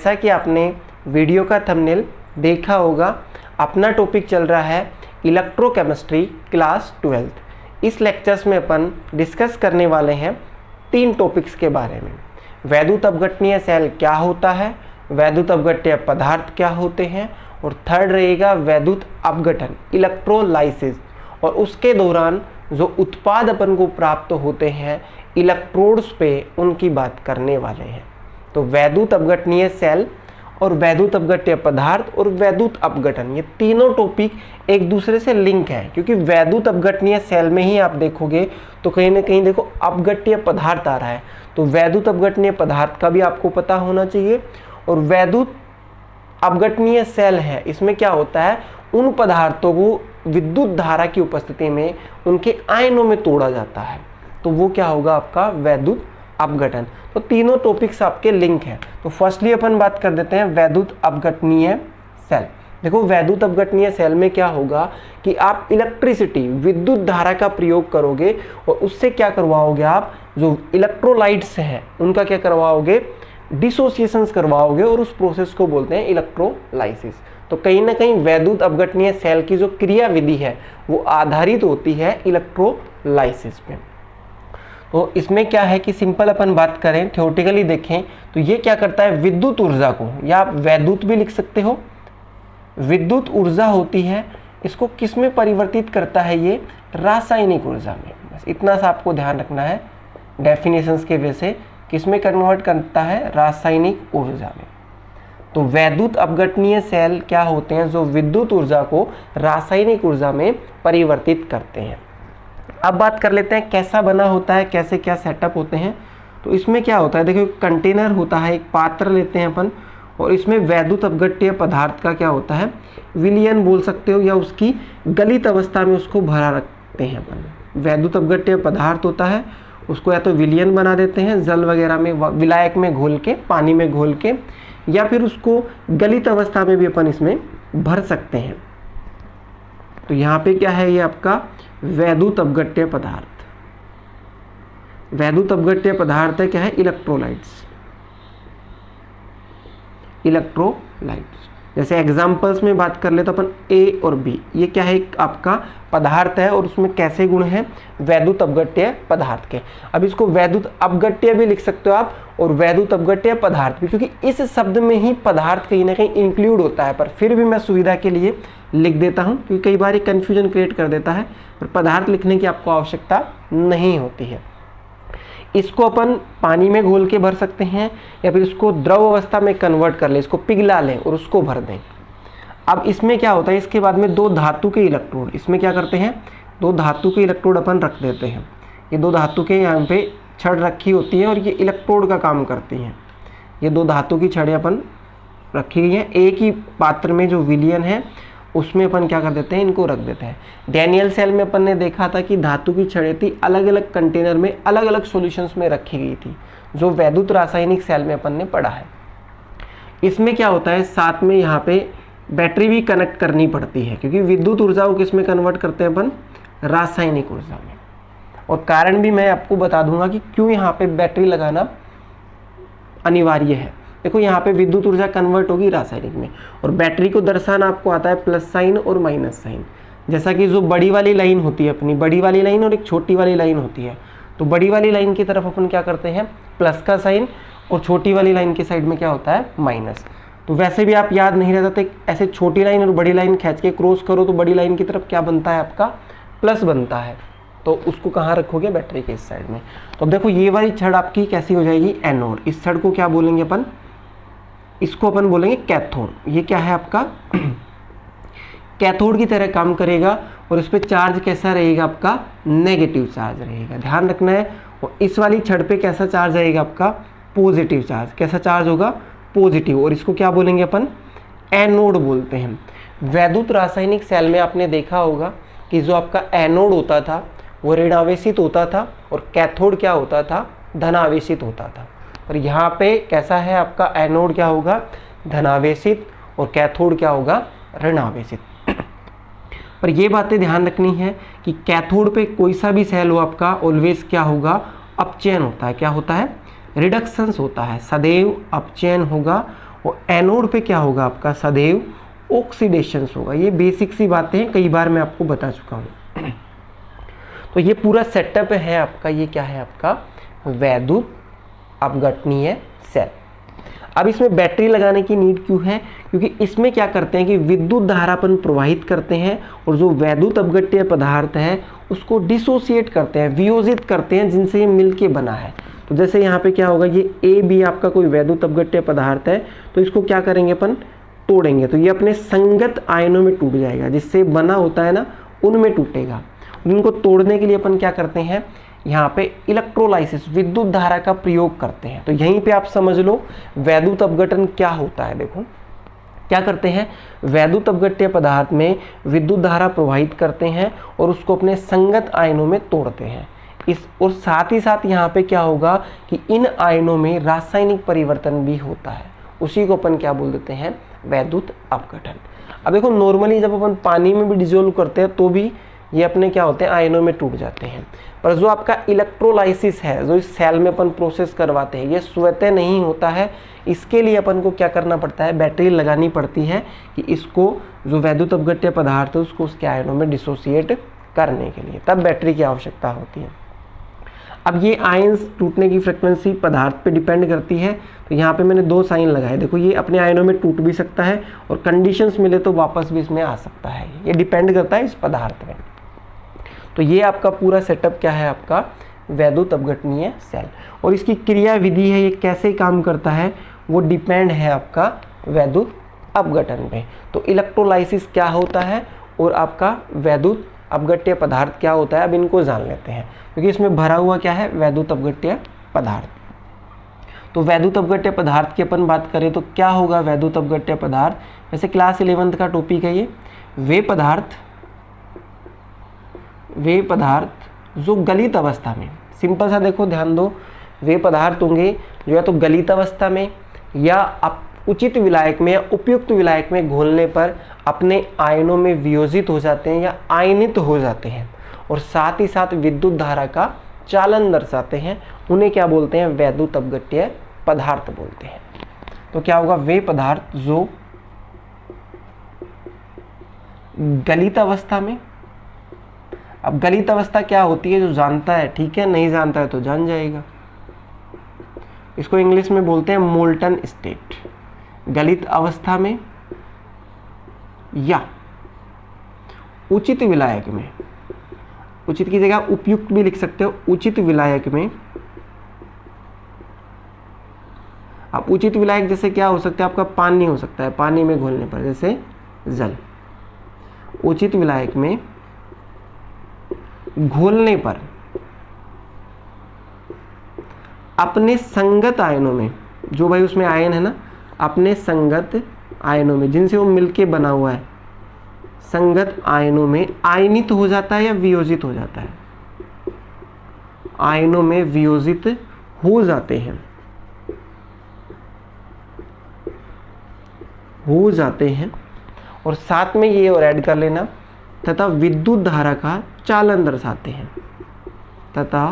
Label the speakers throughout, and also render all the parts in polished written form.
Speaker 1: जैसा कि आपने वीडियो का थंबनेल देखा होगा, अपना टॉपिक चल रहा है इलेक्ट्रोकेमिस्ट्री क्लास 12th। इस लेक्चर्स में अपन डिस्कस करने वाले हैं 3 टॉपिक्स के बारे में। वैद्युत अपघटनीय सेल क्या होता है, वैद्युत अपघट्य पदार्थ क्या होते हैं, और थर्ड रहेगा वैद्युत अपघटन इलेक्ट्रोलाइसिस, और उसके दौरान जो उत्पाद अपन को प्राप्त होते हैं इलेक्ट्रोड्स पे, उनकी बात करने वाले हैं। तो वैद्युत अपघटनीय सेल और वैद्युत अपघट्य पदार्थ और वैद्युत अपघटन, ये तीनों टॉपिक एक दूसरे से लिंक हैं, क्योंकि वैद्युत अपघटनीय सेल में ही आप देखोगे तो कहीं ना कहीं देखो अपघट्य पदार्थ आ रहा है, तो वैद्युत अपघटनीय पदार्थ का भी आपको पता होना चाहिए। और वैद्युत अपघटनीय सेल है, इसमें क्या होता है, उन पदार्थों को विद्युत धारा की उपस्थिति में उनके आयनों में तोड़ा जाता है, तो वो क्या होगा आपका वैद्युत अपघटन। तो तीनों टॉपिक्स आपके लिंक हैं। तो फर्स्टली अपन बात कर देते हैं वैद्युत अपघटनीय सेल। देखो वैद्युत अपघटनीय सेल में क्या होगा कि आप इलेक्ट्रिसिटी विद्युत धारा का प्रयोग करोगे और उससे क्या करवाओगे, आप जो इलेक्ट्रोलाइट्स हैं उनका क्या करवाओगे, डिसोसिएशंस करवाओगे, और उस प्रोसेस को बोलते हैं इलेक्ट्रोलाइसिस। तो कहीं ना कहीं वैद्युत अपघटनीय सेल की जो क्रिया विधि है वो आधारित होती है इलेक्ट्रोलाइसिस पे। तो इसमें क्या है कि सिंपल अपन बात करें, थ्योरेटिकली देखें तो ये क्या करता है, विद्युत ऊर्जा को, या आप वैद्युत भी लिख सकते हो, विद्युत ऊर्जा होती है, इसको किस में परिवर्तित करता है, ये रासायनिक ऊर्जा में। बस इतना सा आपको ध्यान रखना है डेफिनेशंस के वजह से, किस में कन्वर्ट करता है, रासायनिक ऊर्जा में। तो वैद्युत अपघटनीय सेल क्या होते हैं, जो विद्युत ऊर्जा को रासायनिक ऊर्जा में परिवर्तित करते हैं। अब बात कर लेते हैं कैसा बना होता है, कैसे क्या सेटअप होते हैं। तो इसमें क्या होता है, देखो कंटेनर होता है, एक पात्र लेते हैं अपन, और इसमें वैद्युत अपघट्य पदार्थ का क्या होता है, विलयन बोल सकते हो, या उसकी गलित अवस्था में उसको भरा रखते हैं अपन। वैद्युत अपघट्य पदार्थ होता है, उसको या तो विलयन बना देते हैं जल वगैरह में, विलायक में घोल के, पानी में घोल के, या फिर उसको गलित अवस्था में भी अपन इसमें भर सकते हैं। तो यहाँ पे क्या है, ये आपका वैद्युत अपघट्य पदार्थ। वैद्युत अपघट्य पदार्थ है क्या है, इलेक्ट्रोलाइट्स। इलेक्ट्रोलाइट्स जैसे एग्जांपल्स में बात कर ले तो अपन ए और बी, ये क्या है, एक आपका पदार्थ है और उसमें कैसे गुण हैं, वैद्युत अपघट्य पदार्थ के। अब इसको वैद्युत अपघट्य भी लिख सकते हो आप, और वैद्युत अपघट्य पदार्थ भी, क्योंकि इस शब्द में ही पदार्थ कहीं ना कहीं इंक्लूड होता है, पर फिर भी मैं सुविधा के लिए लिख देता हूं, क्योंकि कई बार कंफ्यूजन क्रिएट कर देता है, पर पदार्थ लिखने की आपको आवश्यकता नहीं होती है। इसको अपन पानी में घोल के भर सकते हैं, या फिर इसको द्रव अवस्था में कन्वर्ट कर ले, इसको पिघला लें और उसको भर दें। अब इसमें क्या होता है, इसके बाद में 2 धातु के इलेक्ट्रोड, इसमें क्या करते हैं, 2 धातु के इलेक्ट्रोड अपन रख देते हैं। ये 2 धातु के यहाँ पे छड़ रखी होती है और ये इलेक्ट्रोड का काम करती हैं। ये 2 धातु की छड़ें अपन रखी गई हैं, एक ही पात्र में जो विलयन है उसमें अपन क्या कर देते हैं, इनको रख देते हैं। डैनियल सेल में अपन ने देखा था कि धातु की छड़ें थी, अलग अलग कंटेनर में अलग अलग सॉल्यूशंस में रखी गई थी, जो वैद्युत रासायनिक सेल में अपन ने पढ़ा है। इसमें क्या होता है, साथ में यहाँ पे बैटरी भी कनेक्ट करनी पड़ती है, क्योंकि विद्युत ऊर्जा को किस में कन्वर्ट करते हैं अपन, रासायनिक ऊर्जा में। और कारण भी मैं आपको बता दूंगा कि क्यों यहाँ पे बैटरी लगाना अनिवार्य है। देखो यहाँ पे विद्युत ऊर्जा कन्वर्ट होगी रासायनिक में, और बैटरी को दर्शाना आपको आता है प्लस साइन और माइनस साइन। जैसा कि जो बड़ी वाली लाइन होती है अपनी, बड़ी वाली लाइन और एक छोटी वाली लाइन होती है, तो बड़ी वाली लाइन की तरफ अपन क्या करते हैं, प्लस का साइन, और छोटी वाली लाइन के साइड में क्या होता है, माइनस। तो वैसे भी आप याद नहीं रहता तो ऐसे छोटी लाइन और बड़ी लाइन खींच के क्रॉस करो तो बड़ी लाइन की तरफ क्या बनता है, आपका प्लस बनता है। तो उसको कहाँ रखोगे, बैटरी के इस साइड में। तो अब देखो ये वाली छड़ आपकी कैसी हो जाएगी, एनोड। इस छड़ को क्या बोलेंगे अपन, इसको अपन बोलेंगे कैथोड। ये क्या है आपका कैथोड की तरह काम करेगा, और इस पर चार्ज कैसा रहेगा, आपका नेगेटिव चार्ज रहेगा, ध्यान रखना है। और इस वाली छड़ पे कैसा चार्ज रहेगा, आपका पॉजिटिव चार्ज। कैसा चार्ज होगा, पॉजिटिव, और इसको क्या बोलेंगे अपन, एनोड बोलते हैं। वैद्युत रासायनिक सेल में आपने देखा होगा कि जो आपका एनोड होता था वो ऋणावेशित होता था, और कैथोड क्या होता था, धनावेशित होता था। और यहाँ पे कैसा है, आपका एनोड क्या होगा, धनावेशित, और कैथोड क्या होगा, ऋणावेशित। पर ये बातें ध्यान रखनी है कि कैथोड पे कोई सा भी सेल हो आपका, ऑलवेज क्या होगा, अपचयन होता है। क्या होता है, रिडक्शंस होता है, सदैव अपचयन होगा। वो एनोड पे क्या होगा आपका, सदैव ऑक्सीडेशन होगा। ये बेसिक सी बातें हैं, कई बार मैं आपको बता चुका हूँ। तो ये पूरा सेटअप है आपका, ये क्या है आपका, वैद्युत अपघटनीय सेल। अब इसमें बैटरी लगाने की नीड क्यों है, क्योंकि इसमें क्या करते हैं कि विद्युत धारापन प्रवाहित करते हैं और जो वैद्युत अपघट्य पदार्थ है उसको डिसोसिएट करते हैं, वियोजित करते हैं, जिनसे ये मिलके बना है। तो जैसे यहाँ पे क्या होगा, ये ए बी आपका कोई वैद्युत अपघट्य पदार्थ है, तो इसको क्या करेंगे अपन, तोड़ेंगे, तो ये अपने संगत आयनों में टूट जाएगा, जिससे बना होता है ना उनमें टूटेगा। इनको तोड़ने के लिए अपन क्या करते हैं, यहाँ पे इलेक्ट्रोलाइसिस, विद्युत धारा का प्रयोग करते हैं। तो यहीं पे आप समझ लो वैद्युत अपघटन क्या होता है। देखो क्या करते हैं, वैद्युत अपघट्य पदार्थ में विद्युत धारा प्रवाहित करते हैं और उसको अपने संगत आयनों में तोड़ते हैं। और साथ ही साथ यहाँ पे क्या होगा कि इन आयनों में रासायनिक परिवर्तन भी होता है, उसी को अपन क्या बोल देते हैं, वैद्युत अपघटन। अब देखो नॉर्मली जब अपन पानी में भी डिजोल्व करते हैं तो भी ये अपने क्या होते हैं, आयनों में टूट जाते हैं। पर जो आपका इलेक्ट्रोलाइसिस है, जो इस सेल में अपन प्रोसेस करवाते हैं, ये स्वतः नहीं होता है। इसके लिए अपन को क्या करना पड़ता है, बैटरी लगानी पड़ती है कि इसको जो वैद्युत अपघट्य पदार्थ है उसको उसके आयनों में डिसोसिएट करने के लिए, तब बैटरी की आवश्यकता होती है। अब ये आयंस टूटने की फ्रिक्वेंसी पदार्थ पे डिपेंड करती है। तो यहाँ पे मैंने 2 साइन लगाए, देखो ये अपने आयनों में टूट भी सकता है और कंडीशंस मिले तो वापस भी इसमें आ सकता है। ये डिपेंड करता है इस पदार्थ में। तो ये आपका पूरा सेटअप क्या है, आपका वैद्युत अपघटनीय सेल। और इसकी क्रिया विधि है, ये कैसे काम करता है, वो डिपेंड है आपका वैद्युत अपघटन पे। तो इलेक्ट्रोलाइसिस क्या होता है और आपका वैद्युत अपघट्य पदार्थ क्या होता है, अब इनको जान लेते हैं, क्योंकि इसमें भरा हुआ क्या है, वैद्युत अपघट्य पदार्थ। तो वैद्युत अपघट्य पदार्थ की अपन बात करें तो क्या होगा वैद्युत अपघट्य पदार्थ, वैसे क्लास 11th का टॉपिक है ये। वे पदार्थ जो गलित अवस्था में, सिंपल सा देखो ध्यान दो, वे पदार्थ होंगे जो या तो गलित अवस्था में या उचित विलायक में या उपयुक्त विलायक में घोलने पर अपने आयनों में वियोजित हो जाते हैं या आयनित हो जाते हैं और साथ ही साथ विद्युत धारा का चालन दर्शाते हैं। उन्हें क्या बोलते हैं, वैद्युत अपघट्य पदार्थ बोलते हैं। तो क्या होगा, वे पदार्थ जो गलित अवस्था में, अब गलित अवस्था क्या होती है, जो जानता है ठीक है, नहीं जानता है तो जान जाएगा। इसको इंग्लिश में बोलते हैं मोल्टन स्टेट। गलित अवस्था में या उचित विलायक में, उचित की जगह उपयुक्त भी लिख सकते हो, उचित विलायक में। अब उचित विलायक जैसे क्या हो सकता है, आपका पानी हो सकता है, पानी में घोलने पर जैसे जल। उचित विलायक में घोलने पर अपने संगत आयनों में, जो भाई उसमें आयन है ना, अपने संगत आयनों में जिनसे वो मिलके बना हुआ है, संगत आयनों में आयनित हो जाता है या वियोजित हो जाता है, आयनों में वियोजित हो जाते हैं, और साथ में ये और ऐड कर लेना, तथा विद्युत धारा का चालन दर्शाते हैं, तथा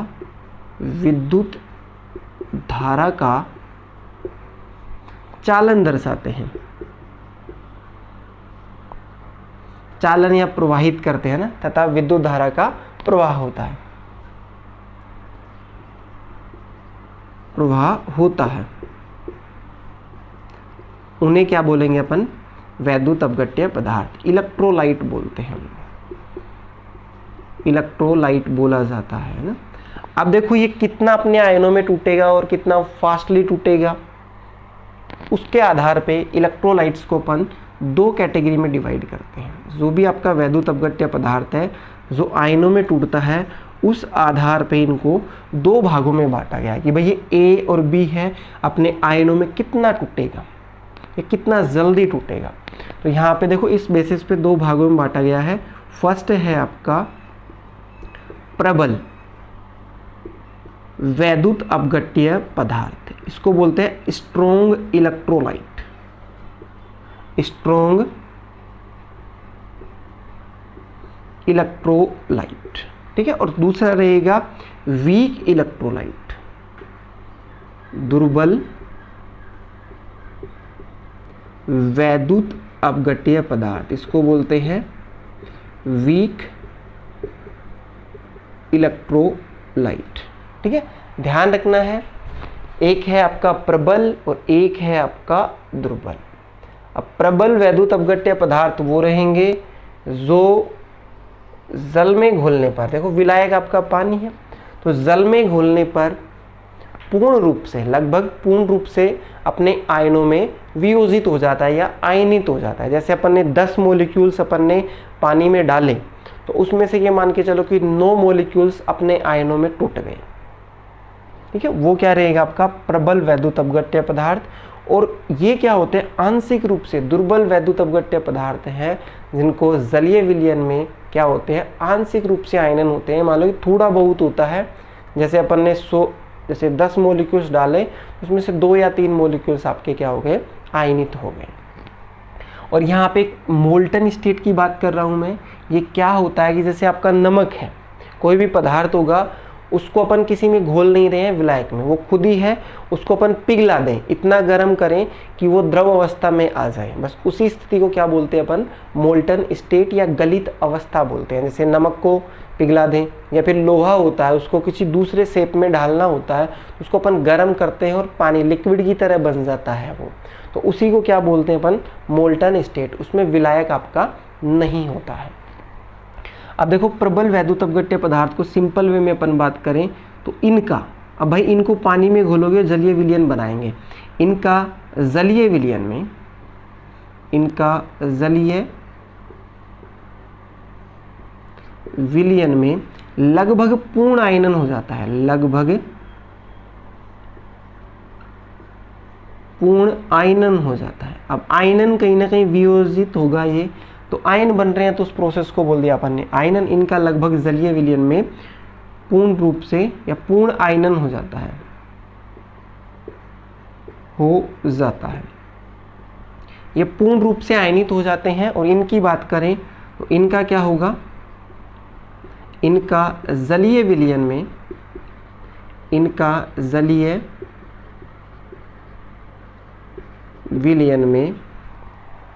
Speaker 1: विद्युत धारा का चालन दर्शाते हैं। चालन या प्रवाहित करते हैं ना, तथा विद्युत धारा का प्रवाह होता है, प्रवाह होता है। उन्हें क्या बोलेंगे अपन, वैद्युत अपघट्य पदार्थ, इलेक्ट्रोलाइट बोलते हैं, इलेक्ट्रोलाइट बोला जाता है ना। अब देखो ये कितना अपने आयनों में टूटेगा और कितना फास्टली टूटेगा, उसके आधार पे इलेक्ट्रोलाइट्स को अपन 2 कैटेगरी में डिवाइड करते हैं। जो भी आपका वैद्युत अपघट्य पदार्थ है जो आयनों में टूटता है, उस आधार पे इनको 2 भागों में बांटा गया है कि भाई ये ए और बी है, अपने आयनों में कितना टूटेगा, ये कितना जल्दी टूटेगा। तो यहाँ पे देखो इस बेसिस पे 2 भागों में बांटा गया है। फर्स्ट है आपका प्रबल वैद्युत अपघट्य पदार्थ, इसको बोलते हैं स्ट्रोंग इलेक्ट्रोलाइट, स्ट्रोंग इलेक्ट्रोलाइट, ठीक है। और दूसरा रहेगा वीक इलेक्ट्रोलाइट, दुर्बल वैद्युत अपघट्य पदार्थ, इसको बोलते हैं वीक इलेक्ट्रोलाइट। ठीक है, ध्यान रखना है, एक है आपका प्रबल और एक है आपका दुर्बल। अब प्रबल वैद्युत अपघट्य पदार्थ वो रहेंगे जो जल में घुलने पर, देखो विलायक आपका पानी है, तो जल में घुलने पर पूर्ण रूप से, लगभग पूर्ण रूप से अपने आयनों में वियोजित हो जाता है या आयनित हो जाता है। जैसे अपन ने 10 मॉलिक्यूल्स अपन ने पानी में डाले, तो उसमें से ये मान के चलो कि 9 मॉलिक्यूल्स अपने आयनों में टूट गए। ठीक है, वो क्या रहेगा आपका प्रबल वैद्युत अपघट्य पदार्थ। और ये क्या होते हैं, आंशिक रूप से दुर्बल वैद्युत अपघट्य पदार्थ हैं, जिनको जलीय विलयन में क्या होते हैं, आंशिक रूप से आयनन होते हैं। मान लो कि थोड़ा बहुत होता है, जैसे अपन ने 10 मॉलिक्यूल्स डाले, उसमें से 2 या 3 मॉलिक्यूल्स आपके क्या हो गए, आयनित हो गए। और यहाँ पे एक मोल्टन स्टेट की बात कर रहा हूँ मैं। ये क्या होता है कि जैसे आपका नमक है, कोई भी पदार्थ होगा, उसको अपन किसी में घोल नहीं रहे हैं विलायक में, वो खुद ही है, उसको अपन पिघला दें, इतना गर्म करें कि वो द्रव अवस्था में आ जाए, बस उसी स्थिति को क्या बोलते हैं अपन, मोल्टन स्टेट या गलित अवस्था बोलते हैं। जैसे नमक को पिघला दें, या फिर लोहा होता है, उसको किसी दूसरे शेप में ढालना होता है, उसको अपन गर्म करते हैं और पानी लिक्विड की तरह बन जाता है वो, तो उसी को क्या बोलते हैं अपन, मोल्टन स्टेट। उसमें विलायक आपका नहीं होता है। अब देखो प्रबल वैद्युत अपघट्य पदार्थ को सिंपल वे में अपन बात करें तो इनका, अब भाई इनको पानी में घोलोगे जलीय विलयन बनाएंगे, इनका जलीय विलयन में, इनका जलीय विलयन में लगभग पूर्ण आयनन हो जाता है, लगभग पूर्ण आयनन हो जाता है। अब आयनन कहीं ना कहीं वियोजित होगा, ये तो आयन बन रहे हैं, तो उस प्रोसेस को बोल दिया अपन ने आयनन। इनका लगभग जलीय विलयन में पूर्ण रूप से या पूर्ण आयनन हो जाता है, ये पूर्ण रूप से आयनित हो जाते हैं। और इनकी बात करें तो इनका क्या होगा, इनका जलीय विलयन में, इनका जलीय विलयन में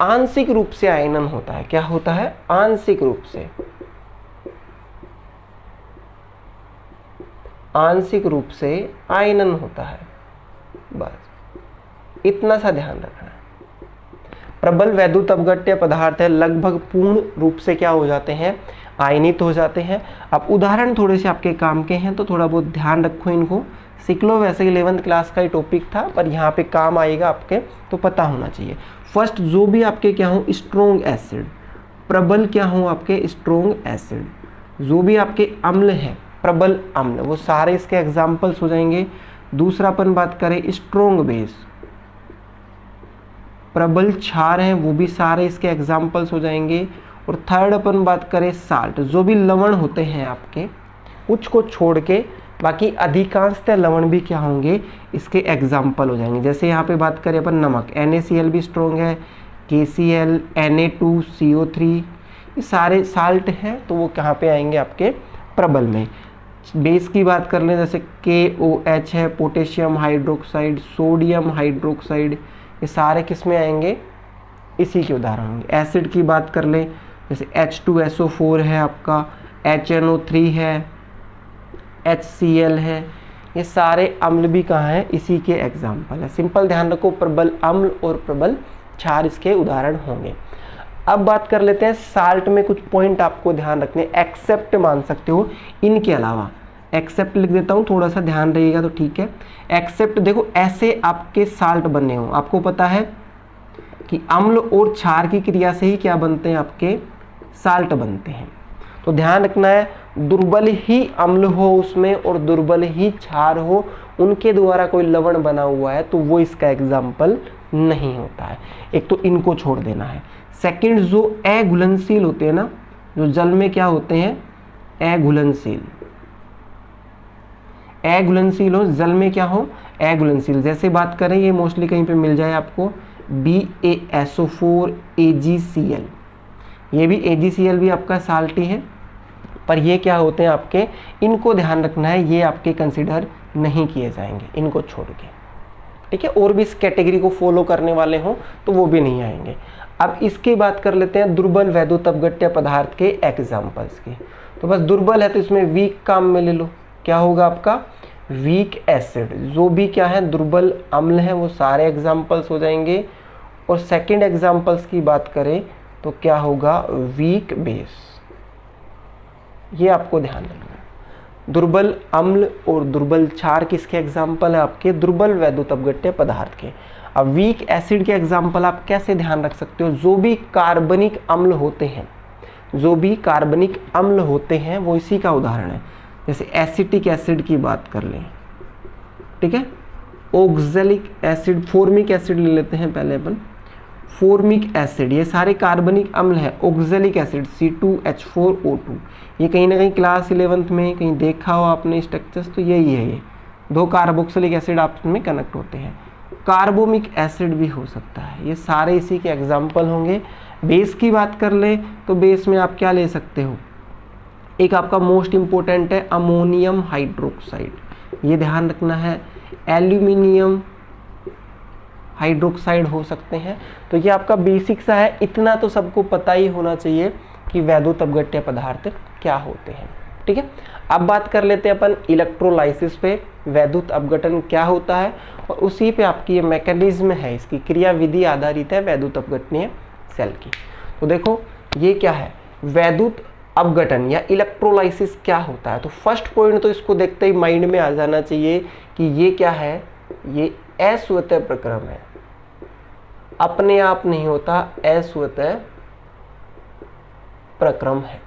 Speaker 1: आंशिक रूप से आयनन होता है। क्या होता है, आंशिक रूप से, आंशिक रूप से आयनन होता है, बस इतना सा ध्यान रखना है। प्रबल वैद्युत अपघट्य पदार्थ है, लगभग पूर्ण रूप से क्या हो जाते हैं, आयनित हो जाते हैं। अब उदाहरण थोड़े से आपके काम के हैं, तो थोड़ा बहुत ध्यान रखो, इनको सीख लो। वैसे 11th क्लास का ही टॉपिक था, पर यहाँ पे काम आएगा आपके, तो पता होना चाहिए। फर्स्ट, जो भी आपके क्या हो स्ट्रोंग एसिड, प्रबल क्या हो आपके स्ट्रोंग एसिड, जो भी आपके अम्ल है प्रबल अम्ल, वो सारे इसके एग्जाम्पल्स हो जाएंगे। दूसरा अपन बात करें स्ट्रोंग बेस, प्रबल क्षार हैं, वो भी सारे इसके एग्जाम्पल्स हो जाएंगे। और थर्ड अपन बात करें साल्ट, जो भी लवण होते हैं आपके, कुछ को छोड़ के बाकी अधिकांशतः लवण भी क्या होंगे, इसके एग्जाम्पल हो जाएंगे। जैसे यहाँ पे बात करें अपन नमक, NaCl भी स्ट्रोंग है, KCl, Na2CO3, ये सारे साल्ट हैं, तो वो कहाँ पे आएंगे आपके प्रबल में। बेस की बात कर लें, जैसे KOH है, पोटेशियम हाइड्रोक्साइड, सोडियम हाइड्रोक्साइड, ये सारे किस में आएंगे, इसी के उदाहरण होंगे। एसिड की बात कर लें, जैसे H2SO4 है आपका, HNO3 है, HCl है, ये सारे अम्ल भी कहाँ हैं, इसी के एग्जाम्पल है। सिंपल ध्यान रखो, प्रबल अम्ल और प्रबल क्षार इसके उदाहरण होंगे। अब बात कर लेते हैं साल्ट में, कुछ पॉइंट आपको ध्यान रखने, एक्सेप्ट मान सकते हो इनके अलावा, एक्सेप्ट लिख देता हूँ, थोड़ा सा ध्यान रहेगा तो ठीक है। एक्सेप्ट देखो, ऐसे आपके साल्ट बने हो, आपको पता है कि अम्ल और क्षार की क्रिया से ही क्या बनते हैं, आपके साल्ट बनते हैं। तो ध्यान रखना है, दुर्बल ही अम्ल हो उसमें और दुर्बल ही क्षार हो, उनके द्वारा कोई लवण बना हुआ है, तो वो इसका एग्जाम्पल नहीं होता है। एक तो इनको छोड़ देना है। सेकंड, जो अघुलनशील होते हैं ना, जो जल में क्या होते हैं, अघुलनशील, अघुलनशील हो, जल में क्या हो, अघुलनशील। जैसे बात करें, ये मोस्टली कहीं पे मिल जाए आपको, BaSO4 AgCl, ये भी AgCl भी आपका साल्ट ही है, पर ये क्या होते हैं आपके, इनको ध्यान रखना है, ये आपके कंसिडर नहीं किए जाएंगे, इनको छोड़ के। ठीक है, और भी इस कैटेगरी को फॉलो करने वाले हों तो वो भी नहीं आएंगे। अब इसकी बात कर लेते हैं दुर्बल वैद्युत अपघट्य पदार्थ के एग्जाम्पल्स की। तो बस दुर्बल है तो इसमें वीक काम में ले लो, क्या होगा आपका वीक एसिड। जो भी क्या है दुर्बल अम्ल है वो सारे एग्जाम्पल्स हो जाएंगे। और सेकंड एग्जाम्पल्स की बात करें तो क्या होगा वीक बेस। ये आपको ध्यान रखना है। दुर्बल अम्ल और दुर्बल क्षार किसके एग्जाम्पल है आपके दुर्बल वैद्युत अपघट्य पदार्थ के। अब वीक एसिड के एग्जाम्पल आप कैसे ध्यान रख सकते हो, जो भी कार्बनिक अम्ल होते हैं, जो भी कार्बनिक अम्ल होते हैं वो इसी का उदाहरण है। जैसे एसिटिक एसिड की बात कर लें, ठीक है, ऑक्सैलिक एसिड, फॉर्मिक एसिड ले लेते हैं पहले अपन, फॉर्मिक एसिड, ये सारे कार्बनिक अम्ल है। ऑक्सैलिक एसिड C2H4O2, ये कहीं ना कहीं क्लास 11th में कहीं देखा हो आपने स्ट्रक्चर्स, तो यही है, ये दो कार्बोक्सिलिक एसिड आपस में कनेक्ट होते हैं। कार्बोमिक एसिड भी हो सकता है, ये सारे इसी के एग्जाम्पल होंगे। बेस की बात कर ले तो बेस में आप क्या ले सकते हो, एक आपका मोस्ट इंपॉर्टेंट है अमोनियम हाइड्रोक्साइड, ये ध्यान रखना है। एल्यूमिनियम हाइड्रोक्साइड हो सकते हैं। तो ये आपका बेसिक सा है, इतना तो सबको पता ही होना चाहिए कि वैद्युत अपघट्य पदार्थ क्या होते हैं, ठीक है। अब बात कर लेते हैं अपन इलेक्ट्रोलाइसिस पे, वैद्युत अपघटन क्या होता है, और उसी पे आपकी ये मैकेनिज्म है, इसकी क्रियाविधि आधारित है वैद्युत अपघटनीय सेल की। तो देखो ये क्या है वैद्युत अपघटन या इलेक्ट्रोलाइसिस क्या होता है। तो फर्स्ट पॉइंट तो इसको देखते ही माइंड में आ जाना चाहिए कि ये क्या है, ये अस्वतः प्रक्रम है, अपने आप नहीं होता, अस्वतः प्रक्रम है।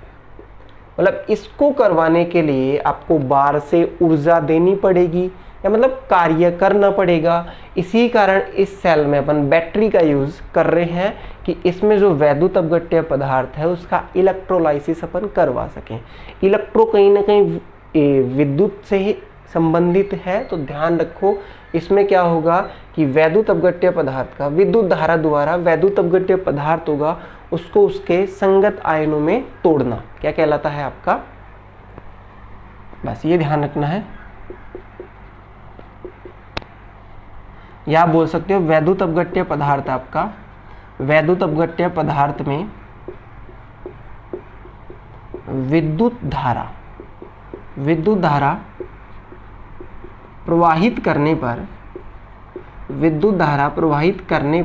Speaker 1: मतलब इसको करवाने के लिए आपको बाहर से ऊर्जा देनी पड़ेगी या मतलब कार्य करना पड़ेगा। इसी कारण इस सेल में अपन बैटरी का यूज कर रहे हैं कि इसमें जो वैद्युत अपघट्य पदार्थ है उसका इलेक्ट्रोलाइसिस अपन करवा सकें। इलेक्ट्रो कहीं ना कहीं विद्युत से ही संबंधित है, तो ध्यान रखो इसमें क्या होगा कि वैद्युत अपघट्य पदार्थ का विद्युत धारा द्वारा वैद्युत अपघट्य पदार्थ होगा उसको उसके संगत आयनों में तोड़ना क्या कहलाता है आपका, बस ये ध्यान रखना है। या बोल सकते हो वैद्युत अपघट्य पदार्थ आपका, वैद्युत अपघट्य पदार्थ में विद्युत धारा प्रवाहित करने पर, विद्युत धारा प्रवाहित करने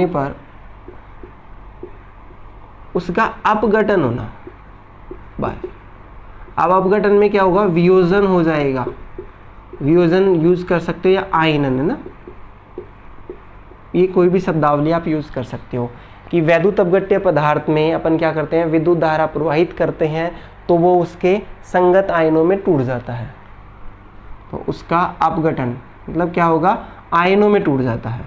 Speaker 1: पर उसका अपघटन होना। बस अब अपघटन में क्या होगा, वियोजन हो जाएगा। वियोजन यूज कर सकते हो या आयनन, है ना, ये कोई भी शब्दावली आप यूज कर सकते हो कि वैद्युत अपघट्य पदार्थ में अपन क्या करते हैं, विद्युत धारा प्रवाहित करते हैं तो वो उसके संगत आयनों में टूट जाता है। तो उसका अपघटन मतलब क्या होगा, आयनों में टूट जाता है,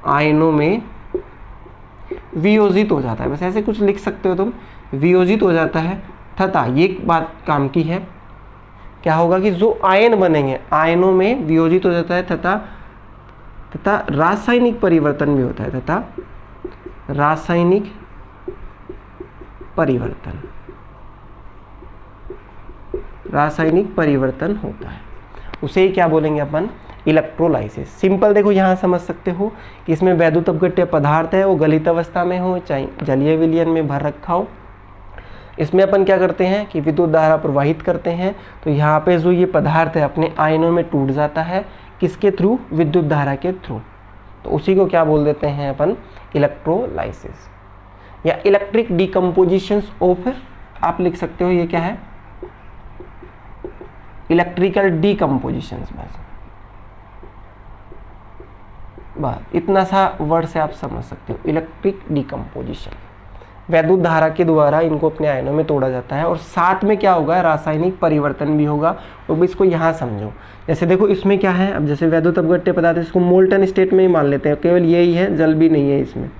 Speaker 1: आयनों में वियोजित हो जाता है। बस ऐसे कुछ लिख सकते हो तुम, वियोजित हो जाता है। तथा ये बात काम की है, क्या होगा कि जो आयन बनेंगे आयनों में वियोजित हो जाता है तथा रासायनिक परिवर्तन भी होता है, तथा रासायनिक परिवर्तन होता है। उसे ही क्या बोलेंगे अपन, इलेक्ट्रोलाइसिस। सिंपल देखो यहाँ समझ सकते हो कि इसमें वैद्युत अपघट्य पदार्थ है वो गलित अवस्था में हो चाहे जलीय विलयन में भर रखा हो। इसमें अपन क्या करते हैं कि विद्युत धारा प्रवाहित करते हैं, तो यहाँ पे जो ये पदार्थ है अपने आयनों में टूट जाता है, किसके थ्रू, विद्युत धारा के थ्रू। तो उसी को क्या बोल देते हैं अपन, इलेक्ट्रोलाइसिस या इलेक्ट्रिक डिकम्पोजिशंस ऑफ, आप लिख सकते हो ये क्या है, इलेक्ट्रिकल डिकम्पोजिशंस। बस इतना सा वर्ड से आप समझ सकते हो, इलेक्ट्रिक डिकम्पोजिशन। वैद्युत धारा के द्वारा इनको अपने आयनों में तोड़ा जाता है और साथ में क्या होगा, रासायनिक परिवर्तन भी होगा। तो इसको यहाँ समझो। जैसे देखो इसमें क्या है, अब जैसे वैद्युत अपघट्य पदार्थ इसको मोल्टन स्टेट में ही मान लेते हैं, केवल यही है, जल भी नहीं है इसमें।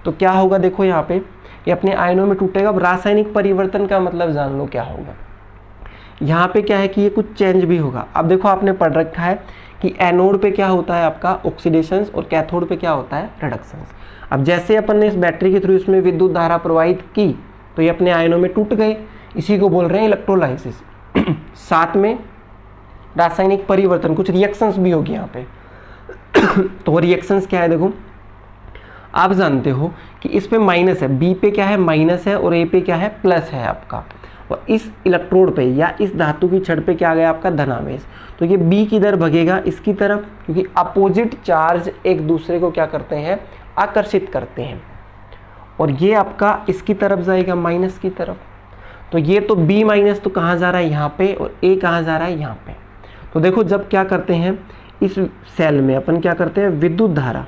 Speaker 1: तो क्या होगा, देखो यहाँ पे ये अपने आयनों में टूटेगा। अब रासायनिक परिवर्तन का मतलब जान लो क्या होगा। यहाँ पे क्या है कि ये कुछ चेंज भी होगा। अब देखो आपने पढ़ रखा है कि एनोड पे क्या होता है आपका ऑक्सीडेशंस और कैथोड पे क्या होता है रिडक्शंस। अब जैसे अपन ने इस बैटरी के थ्रू इसमें विद्युत धारा प्रवाहित की तो ये अपने आयनों में टूट गए, इसी को बोल रहे हैं इलेक्ट्रोलाइसिस। साथ में रासायनिक परिवर्तन, कुछ रिएक्शंस भी होगी यहाँ पे। तो वो रिएक्शंस क्या है, देखो आप जानते हो कि इस पे माइनस है, बी पे क्या है माइनस है और ए पे क्या है प्लस है आपका, और इस इलेक्ट्रोड पे या इस धातु की छड़ पे क्या आ गया आपका धनावेश। तो ये बी किधर भगेगा, इसकी तरफ, क्योंकि अपोजिट चार्ज एक दूसरे को क्या करते हैं, आकर्षित करते हैं, और ये आपका इसकी तरफ जाएगा माइनस की तरफ। तो ये तो बी माइनस तो कहाँ जा रहा है यहाँ पे, और ए कहाँ जा रहा है यहाँ पे। तो देखो जब क्या करते हैं इस सेल में अपन क्या करते हैं, विद्युत धारा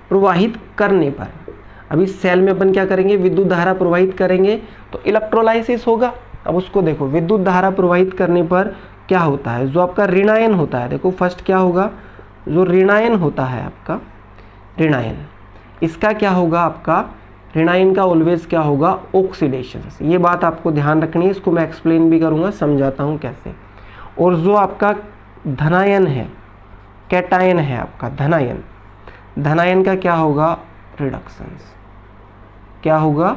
Speaker 1: प्रवाहित करने पर, अब इस सेल में अपन क्या करेंगे, विद्युत धारा प्रवाहित करेंगे तो इलेक्ट्रोलाइसिस होगा। अब उसको देखो, विद्युत धारा प्रवाहित करने पर क्या होता है, जो आपका ऋणायन होता है, देखो फर्स्ट क्या होगा, जो ऋणायन होता है आपका, ऋणायन, इसका क्या होगा आपका, ऋणायन का ऑलवेज क्या होगा, ऑक्सीडेशन। ये बात आपको ध्यान रखनी है, इसको मैं एक्सप्लेन भी करूंगा, समझाता हूं कैसे। और जो आपका धनायन है, कैटायन है आपका धनायन, धनायन का क्या होगा, रिडक्शंस, क्या होगा,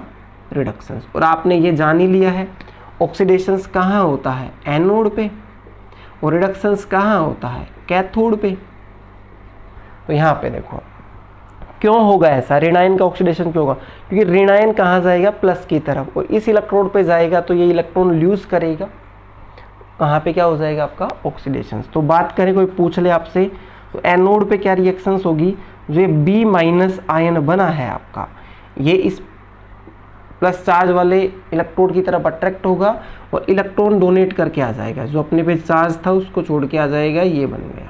Speaker 1: रिडक्शंस। और आपने ये जान ही लिया है ऑक्सीडेशंस कहाँ होता है, एनोड पे, और रिडक्शंस कहाँ होता है, कैथोड पे। तो यहाँ पे देखो क्यों होगा ऐसा, ऋणायन का ऑक्सीडेशन क्यों होगा, क्योंकि ऋणायन कहाँ जाएगा, प्लस की तरफ, और इस इलेक्ट्रोड पे जाएगा तो ये इलेक्ट्रॉन लूज करेगा, कहाँ पे क्या हो जाएगा आपका, ऑक्सीडेशन। तो बात करें कोई पूछ ले आपसे, तो एनोड पे क्या रिएक्शंस होगी, जो ये बी माइनस आयन बना है आपका, ये इस प्लस चार्ज वाले इलेक्ट्रोड की तरफ अट्रैक्ट होगा और इलेक्ट्रॉन डोनेट करके आ जाएगा, जो अपने पे चार्ज था उसको छोड़ के आ जाएगा, ये बन गया,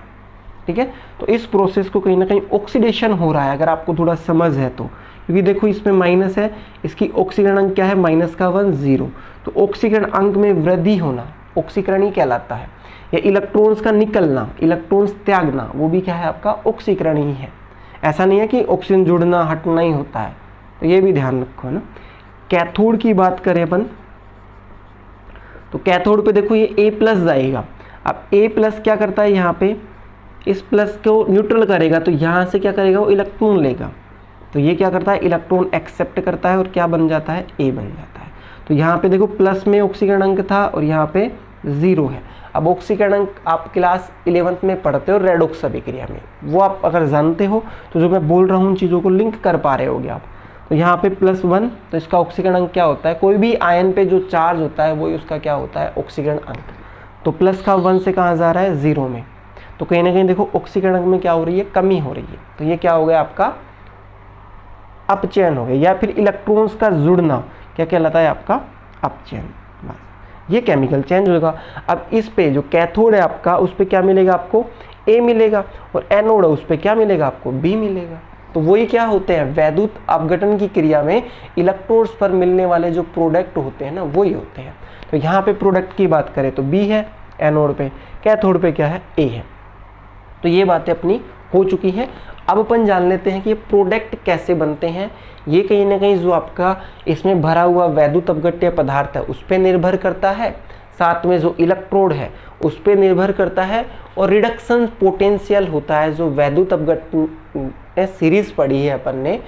Speaker 1: ठीक है। तो इस प्रोसेस को कहीं ना कहीं ऑक्सीडेशन हो रहा है, अगर आपको थोड़ा समझ है तो, क्योंकि देखो इसमें माइनस है, इसकी ऑक्सीकरण अंक क्या है, -1 0, तो ऑक्सीकरण अंक में वृद्धि होना ऑक्सीकरण ही कहलाता है, या इलेक्ट्रॉन्स का निकलना, इलेक्ट्रॉन्स त्यागना, वो भी क्या है आपका, ऑक्सीकरण ही है। ऐसा नहीं है कि ऑक्सीजन जुड़ना हटना ही होता है, तो ये भी ध्यान रखो ना। कैथोड की बात करें अपन, तो कैथोड पे देखो ये A+ जाएगा। अब A+ क्या करता है, यहाँ पे इस प्लस को न्यूट्रल करेगा, तो यहाँ से क्या करेगा, वो इलेक्ट्रॉन लेगा, तो ये क्या करता है, इलेक्ट्रॉन एक्सेप्ट करता है और क्या बन जाता है, A बन जाता है। तो यहाँ पे देखो प्लस में ऑक्सीकरण अंक था और यहाँ पे 0 है। अब ऑक्सीकरण अंक आप क्लास 11th में पढ़ते हो रेडॉक्स अभिक्रिया में, वो आप अगर जानते हो तो जो मैं बोल रहा हूँ उन चीज़ों को लिंक कर पा रहे होगे आप। तो यहाँ पे +1, तो इसका ऑक्सीकरण अंक क्या होता है, कोई भी आयन पे जो चार्ज होता है वही उसका क्या होता है, ऑक्सीकरण अंक। तो प्लस का 1 से कहाँ जा रहा है, 0 में, तो कहीं ना कहीं देखो ऑक्सीकरण अंक में क्या हो रही है, कमी हो रही है। तो ये क्या हो गया आपका, अपचयन हो गया, या फिर इलेक्ट्रॉन्स का जुड़ना क्या कहलाता है आपका, अपचयन। बस ये केमिकल चेंज होगा। अब इस पे जो कैथोड है आपका, उस पे क्या मिलेगा आपको, A मिलेगा, और एनोड है उस पे क्या मिलेगा आपको, B मिलेगा। तो वही क्या होते हैं, वैद्युत अपघटन की क्रिया में इलेक्ट्रोड्स पर मिलने वाले जो प्रोडक्ट होते हैं ना, वही होते हैं। तो यहाँ पे प्रोडक्ट की बात करें तो B है एनोड पे, कैथोड पे क्या है, A है। तो ये बातें अपनी हो चुकी हैं। अब अपन जान लेते हैं कि ये प्रोडक्ट कैसे बनते हैं। ये कहीं ना कहीं जो आपका इसमें भरा हुआ वैद्युत अपघट्य पदार्थ है उस पर निर्भर करता है, साथ में जो इलेक्ट्रोड है उस पर निर्भर करता है, और रिडक्शन पोटेंशियल होता है जो वैद्युत अपघट्य सीरीज पढ़ी है अपन ने,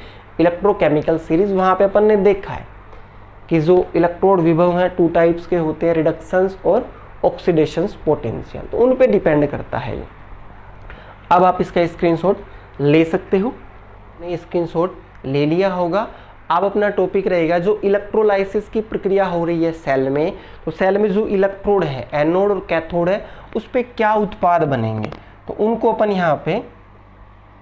Speaker 1: इलेक्ट्रोकेमिकल सीरीज, वहाँ पे अपन ने देखा है कि जो इलेक्ट्रोड विभव हैं 2 टाइप्स के होते हैं, रिडक्शंस और ऑक्सीडेशंस पोटेंशियल, तो उन पे डिपेंड करता है ये। अब आप इसका स्क्रीनशॉट ले सकते हो, मैंने स्क्रीनशॉट ले लिया होगा। अब अपना टॉपिक रहेगा जो इलेक्ट्रोलाइसिस की प्रक्रिया हो रही है सेल में, तो सेल में जो इलेक्ट्रोड है, एनोड और कैथोड है, उस पर क्या उत्पाद बनेंगे, तो उनको अपन यहाँ पे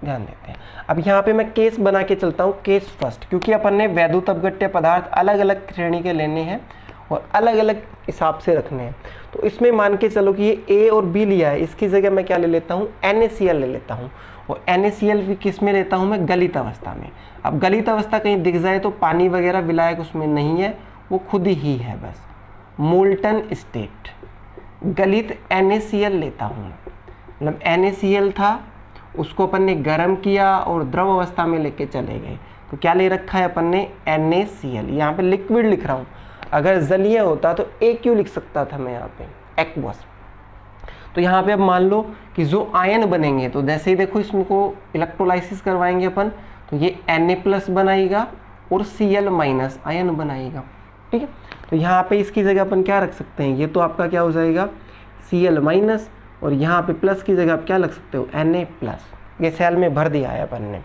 Speaker 1: ध्यान देते हैं। अब यहाँ पे मैं केस बना के चलता हूँ, केस फर्स्ट, क्योंकि अपन ने वैद्युत अपघट्य पदार्थ अलग अलग श्रेणी के लेने हैं और अलग अलग हिसाब से रखने हैं। तो इसमें मान के चलो कि ये A और B लिया है, इसकी जगह मैं क्या ले लेता हूँ, NaCl ले लेता हूँ, और NaCl भी किस में लेता हूँ मैं, गलित अवस्था में। अब गलित अवस्था कहीं दिख जाए तो पानी वगैरह विलायक उसमें नहीं है, वो खुद ही है बस मोल्टन स्टेट। गलित NaCl लेता हूँ, मतलब NaCl था, उसको अपन ने गर्म किया और द्रव अवस्था में लेके चले गए, तो क्या ले रखा है अपन ने, NaCl। यहाँ पे लिक्विड लिख रहा हूँ, अगर जलीय होता तो A क्यों लिख सकता था मैं यहाँ पे, एक्वस। तो यहाँ पे अब मान लो कि जो आयन बनेंगे, तो जैसे ही देखो इसमें को इलेक्ट्रोलाइसिस करवाएंगे अपन, तो ये Na+ बनाएगा और Cl- आयन बनाएगा। ठीक है, तो यहाँ पे इसकी जगह अपन क्या रख सकते हैं, ये तो आपका क्या हो जाएगा Cl-, और यहाँ पे प्लस की जगह आप क्या लग सकते हो Na+। ये सेल में भर दिया है अपन ने।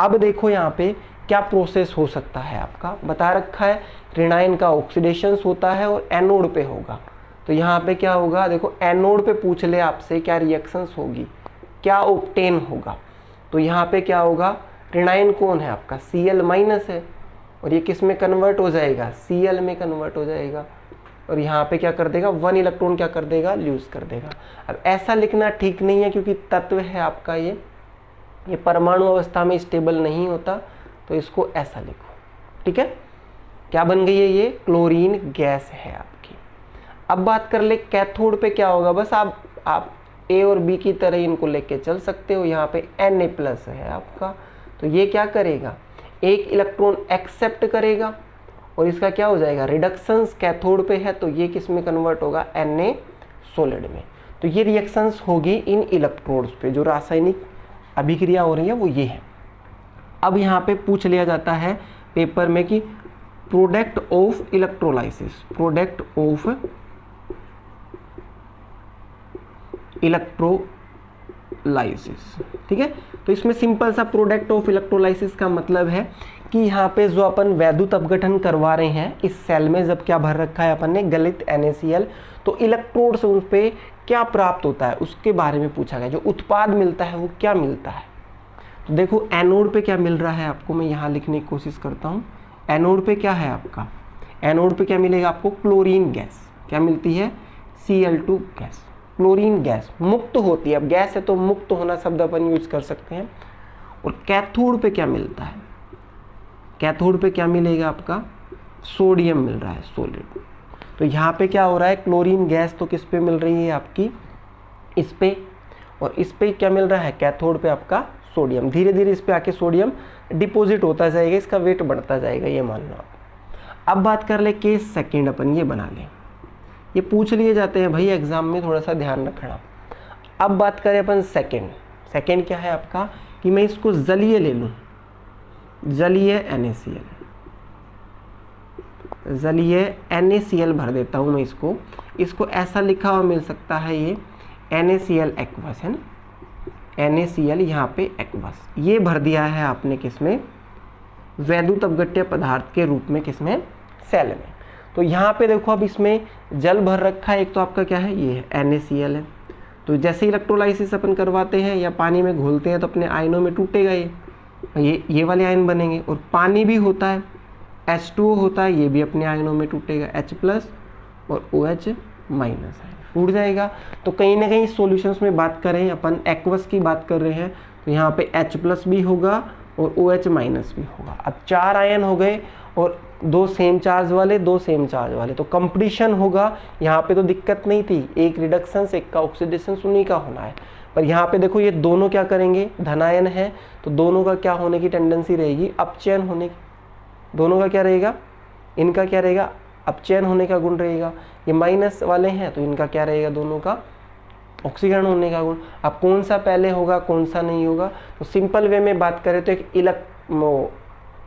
Speaker 1: अब देखो यहाँ पे क्या प्रोसेस हो सकता है, आपका बता रखा है ऋणायन का ऑक्सीडेशन होता है और एनोड पे होगा। तो यहाँ पे क्या होगा, देखो एनोड पे पूछ ले आपसे क्या रिएक्शंस होगी, क्या ऑब्टेन होगा, तो यहाँ पे क्या होगा, ऋणायन कौन है आपका Cl- है, और ये किस में कन्वर्ट हो जाएगा, Cl में कन्वर्ट हो जाएगा, और यहाँ पे क्या कर देगा 1 इलेक्ट्रॉन क्या कर देगा, लूज कर देगा। अब ऐसा लिखना ठीक नहीं है क्योंकि तत्व है आपका ये परमाणु अवस्था में स्टेबल नहीं होता, तो इसको ऐसा लिखो। ठीक है, क्या बन गई है, ये क्लोरीन गैस है आपकी। अब बात कर ले कैथोड पे क्या होगा, बस आप ए और बी की तरह इनको लेके चल सकते हो। यहाँ पे Na+ है आपका, तो ये क्या करेगा, एक इलेक्ट्रॉन एक्सेप्ट करेगा और इसका क्या हो जाएगा रिडक्शंस, कैथोड पे है तो ये किस में कन्वर्ट होगा, Na सॉलिड में। तो ये रिएक्शंस होगी इन इलेक्ट्रोड्स पे, जो रासायनिक अभिक्रिया हो रही है वो ये है। अब यहाँ पे पूछ लिया जाता है पेपर में कि product of electrolysis, product of electrolysis. ठीक है, तो इसमें सिंपल सा प्रोडक्ट ऑफ इलेक्ट्रोलाइसिस का मतलब है कि यहाँ पे जो अपन वैद्युत अपघटन करवा रहे हैं इस सेल में, जब क्या भर रखा है अपन ने गलित NaCl, तो इलेक्ट्रोड से उस पर क्या प्राप्त होता है उसके बारे में पूछा गया, जो उत्पाद मिलता है वो क्या मिलता है। तो देखो एनोड पे क्या मिल रहा है आपको, मैं यहाँ लिखने की कोशिश करता हूँ। एनोड पे क्या है आपका, एनोड पे क्या मिलेगा आपको, क्लोरीन गैस। क्या मिलती है, Cl2 गैस। क्लोरीन गैस मुक्त होती है, अब गैस है तो मुक्त होना शब्द अपन यूज कर सकते हैं। और कैथोड पे क्या मिलता है, कैथोड पे क्या मिलेगा आपका, सोडियम मिल रहा है सॉलिड। तो यहाँ पे क्या हो रहा है, क्लोरीन गैस तो किस पे मिल रही है आपकी, इस पे, और इस पे क्या मिल रहा है, कैथोड पे आपका सोडियम। धीरे धीरे इस पे आके सोडियम डिपॉजिट होता जाएगा, इसका वेट बढ़ता जाएगा, ये मान लो आप। अब बात कर ले केस सेकंड, अपन ये बना लें, ये पूछ लिए जाते हैं भाई एग्जाम में, थोड़ा सा ध्यान रखना। अब बात करें अपन सेकंड, सेकंड क्या है आपका कि मैं इसको जलीय ले लूँ, जलीय NaCl, जलीय NaCl भर देता हूँ मैं इसको ऐसा लिखा हुआ मिल सकता है, ये NaCl एक्वस है ना, NaCl यहाँ पे एक्वस, ये भर दिया है आपने किसमें, वैद्युत अपघट्य पदार्थ के रूप में, किसमें, सेल में। तो यहाँ पे देखो अब इसमें जल भर रखा है, एक तो आपका क्या है, ये है NaCl है। तो जैसे इलेक्ट्रोलाइसिस अपन करवाते हैं या पानी में घोलते हैं तो अपने आयनों में टूटेगा ये वाले आयन बनेंगे, और पानी भी होता है H2O होता है, ये भी अपने आयनों में टूटेगा, H+ और OH- आयन टूट जाएगा। तो कहीं ना कहीं सॉल्यूशंस में बात करें अपन एक्वस की बात कर रहे हैं, तो यहाँ पे H+ भी होगा और OH- भी होगा। अब 4 आयन हो गए और 2 सेम चार्ज वाले, 2 सेम चार्ज वाले, तो कंपटीशन होगा। यहाँ पे तो दिक्कत नहीं थी, एक रिडक्शन एक का ऑक्सीडेशन उन्हीं का होना है, पर यहाँ पे देखो ये दोनों क्या करेंगे, धनायन है, तो दोनों का क्या होने की टेंडेंसी रहेगी, अपचयन होने की। दोनों का क्या रहेगा, इनका क्या रहेगा, अपचयन होने का गुण रहेगा। ये माइनस वाले हैं तो इनका क्या रहेगा, दोनों का ऑक्सीकरण होने का गुण। अब कौन सा पहले होगा कौन सा नहीं होगा, तो सिंपल वे में बात करें तो एक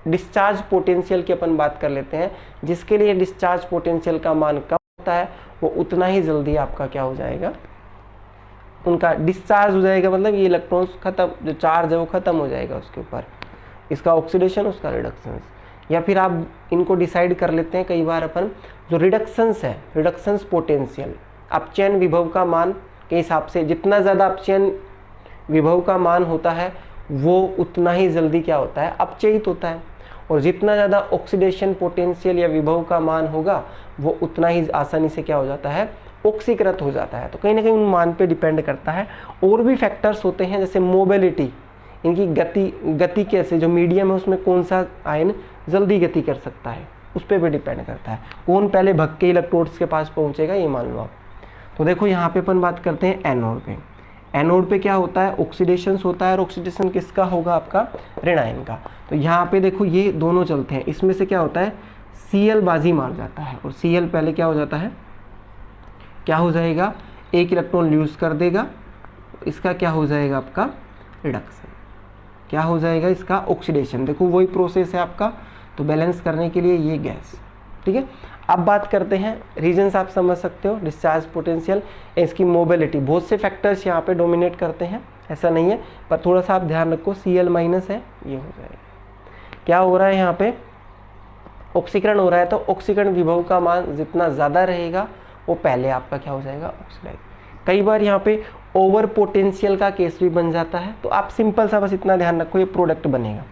Speaker 1: डिस्चार्ज पोटेंशियल की अपन बात कर लेते हैं, जिसके लिए डिस्चार्ज पोटेंशियल का मान कम होता है वो उतना ही जल्दी आपका क्या हो जाएगा, उनका डिस्चार्ज हो जाएगा, मतलब ये इलेक्ट्रॉन्स खत्म, जो चार्ज है वो खत्म हो जाएगा उसके ऊपर, इसका ऑक्सीडेशन उसका रिडक्शन। या फिर आप इनको डिसाइड कर लेते हैं कई बार अपन, जो रिडक्शंस है, रिडक्शंस पोटेंशियल, अपचयन विभव का मान के हिसाब से जितना ज़्यादा अपचयन विभव का मान होता है वो उतना ही जल्दी क्या होता है, अपचयित होता है, और जितना ज़्यादा ऑक्सीडेशन पोटेंशियल या विभव का मान होगा वो उतना ही आसानी से क्या हो जाता है, ऑक्सीकृत हो जाता है। तो कहीं ना कहीं उन मान पे डिपेंड करता है। और भी फैक्टर्स होते हैं जैसे मोबिलिटी, इनकी गति कैसे, जो मीडियम है उसमें कौन सा आयन जल्दी गति कर सकता है उस पर भी डिपेंड करता है, कौन पहले भग के इलेक्ट्रोड्स के पास पहुंचेगा, ये मान लो आप। तो देखो यहाँ पे अपन बात करते हैं एनोड पे। एनोड पे क्या होता है, ऑक्सीडेशन होता है, और ऑक्सीडेशन किसका होगा, आपका ऋणायन का। तो यहाँ पे देखो ये दोनों चलते हैं, इसमें से क्या होता है, Cl बाजी मार जाता है, और Cl पहले क्या हो जाता है, क्या हो जाएगा, एक इलेक्ट्रॉन लूज कर देगा, इसका क्या हो जाएगा आपका रिडक्शन, क्या हो जाएगा इसका ऑक्सीडेशन। देखो वही प्रोसेस है आपका, तो बैलेंस करने के लिए ये गैस, ठीक है। अब बात करते हैं रीजंस, आप समझ सकते हो डिस्चार्ज पोटेंशियल, इसकी मोबिलिटी, बहुत से फैक्टर्स यहाँ पे डोमिनेट करते हैं, ऐसा नहीं है, पर थोड़ा सा आप ध्यान रखो, Cl माइनस है, ये हो जाएगा। क्या हो रहा है यहाँ पे, ऑक्सीकरण हो रहा है, तो ऑक्सीकरण विभव का मान जितना ज़्यादा रहेगा वो पहले आपका क्या हो जाएगा ऑक्सीडाइज। कई बार यहाँ पे ओवर पोटेंशियल का केस भी बन जाता है, तो आप सिंपल सा बस इतना ध्यान रखो, ये प्रोडक्ट बनेगा।